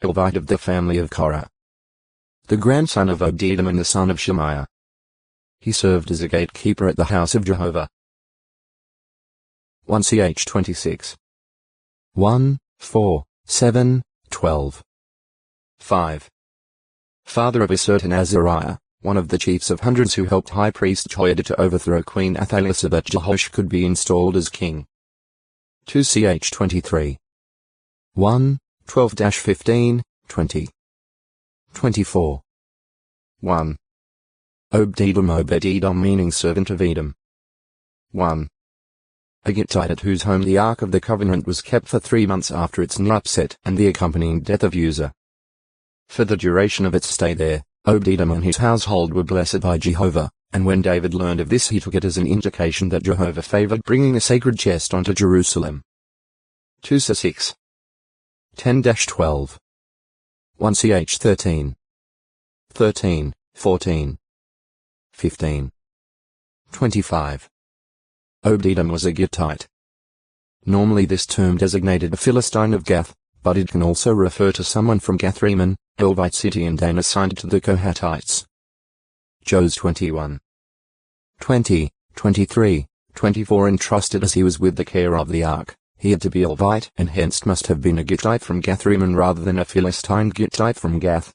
Levite of the family of Korah, the grandson of Obed-Edom and the son of Shemaiah. He served as a gatekeeper at the house of Jehovah. 1 Ch 26. 1, 4, 7, 12. 5. Father of a certain Azariah, one of the chiefs of hundreds who helped high priest Jehoiada to overthrow Queen Athaliah so that Jehoash could be installed as king. 2 Ch 23. 1, 12-15, 20. 24. 1. Obed-Edom meaning servant of Edom. 1. A Gittite at whose home the Ark of the Covenant was kept for 3 months after its upset and the accompanying death of Uzzah. For the duration of its stay there, Obed-Edom and his household were blessed by Jehovah, and when David learned of this he took it as an indication that Jehovah favored bringing the sacred chest onto Jerusalem. 2 6. 10-12. 1 Ch 13. 13, 14. 15. 25. Obed-Edom was a Gittite. Normally this term designated a Philistine of Gath, but it can also refer to someone from Gath-Rimmon, Levite city and Dan assigned to the Kohathites. Jos 21. 20, 23, 24 entrusted as he was with the care of the ark, he had to be a Levite and hence must have been a Gittite from Gath-Rimmon rather than a Philistine Gittite from Gath.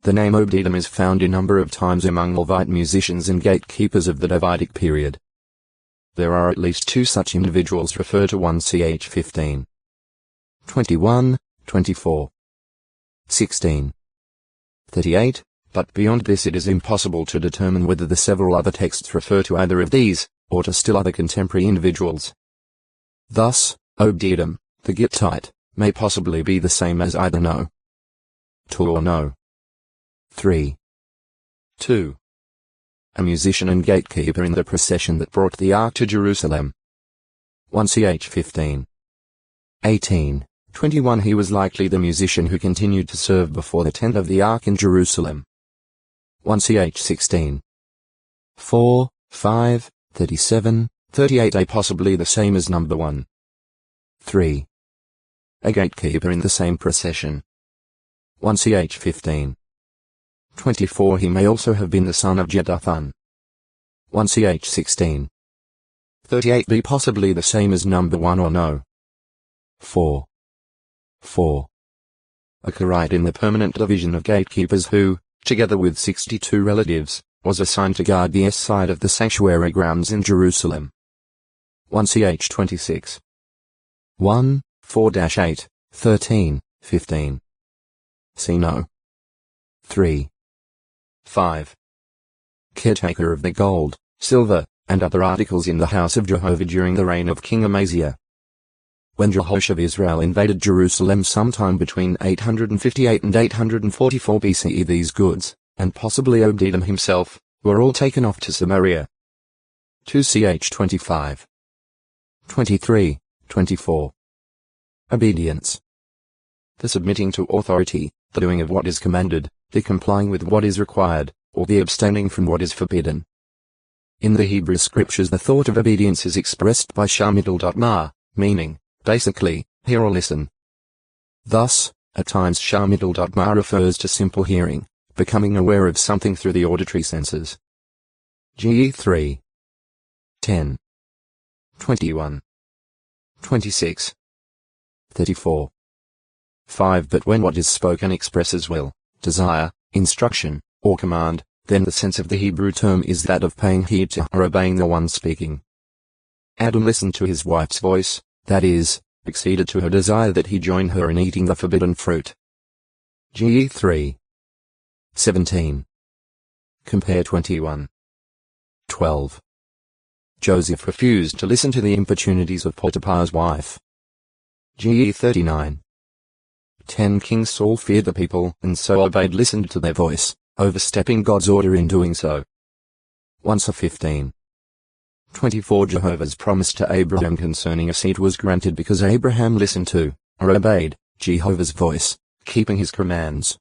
The name Obed-Edom is found a number of times among Levite musicians and gatekeepers of the Davidic period. There are at least 2 such individuals referred to 1 Ch 15. 21, 24. 16. 38, but beyond this it is impossible to determine whether the several other texts refer to either of these, or to still other contemporary individuals. Thus, Obed-Edom, the Gittite, may possibly be the same as either No. 2 or No. 3. 2. A musician and gatekeeper in the procession that brought the ark to Jerusalem. 1 Ch 15. 18. 21 He was likely the musician who continued to serve before the tent of the ark in Jerusalem. 1 Ch 16. 4, 5, 37, 38 A possibly the same as number 1. 3. A gatekeeper in the same procession. 1 Ch 15. 24 He may also have been the son of Jeduthun. 1 Ch 16. 38 Be possibly the same as number 1 or No. 4. 4. A Korite in the permanent division of gatekeepers who, together with 62 relatives, was assigned to guard the east side of the sanctuary grounds in Jerusalem. 1 Ch 26. 1, 4-8, 13, 15. See No. 3. 5. Caretaker of the gold, silver, and other articles in the house of Jehovah during the reign of King Amaziah. When Jehoash of Israel invaded Jerusalem sometime between 858 and 844 BCE these goods, and possibly Obed-Edom himself, were all taken off to Samaria. 2 Ch 25. 23, 24. Obedience. The submitting to authority, the doing of what is commanded, the complying with what is required, or the abstaining from what is forbidden. In the Hebrew scriptures the thought of obedience is expressed by shah-middle-ma, meaning, basically, hear or listen. Thus, at times shah-middle-ma refers to simple hearing, becoming aware of something through the auditory senses. Ge 3. 10. 21. 26. 34. 5 But when what is spoken expresses will, desire, instruction, or command, then the sense of the Hebrew term is that of paying heed to or obeying the one speaking. Adam listened to his wife's voice, that is, acceded to her desire that he join her in eating the forbidden fruit. Ge 3. 17. Compare 21. 12. Joseph refused to listen to the importunities of Potiphar's wife. Ge 39. 10 King Saul feared the people and so obeyed listened to their voice, overstepping God's order in doing so. 1 Sa 15. 24 Jehovah's promise to Abraham concerning a seed was granted because Abraham listened to, or obeyed, Jehovah's voice, keeping his commands.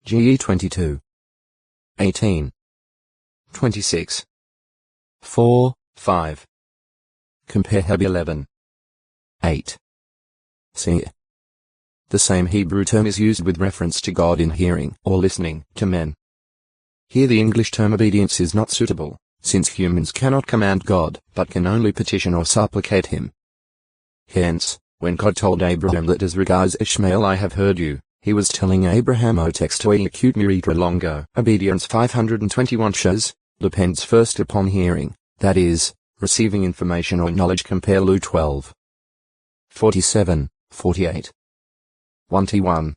Ge 22. 18. 26. 4, 5. Compare Heb 11. 8. See. The same Hebrew term is used with reference to God in hearing or listening to men. Here the English term obedience is not suitable, since humans cannot command God, but can only petition or supplicate him. Hence, when God told Abraham that as regards Ishmael I have heard you, he was telling Abraham o texto e acute miritra longo. Obedience 521 shows, depends first upon hearing, that is, receiving information or knowledge. Compare Luke 12. 47, 48. 1-1.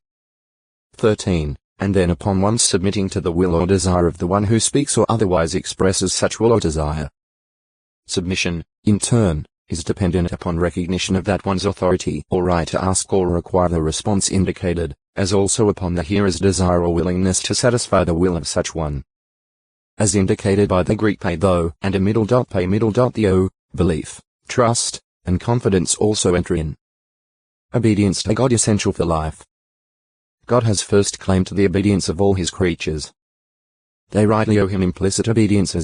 13, and then upon one's submitting to the will or desire of the one who speaks or otherwise expresses such will or desire. Submission, in turn, is dependent upon recognition of that one's authority or right to ask or require the response indicated, as also upon the hearer's desire or willingness to satisfy the will of such one. As indicated by the Greek peitho and a theo, belief, trust, and confidence also enter in. Obedience to God essential for life. God has first claimed the obedience of all his creatures. They rightly owe him implicit obedience as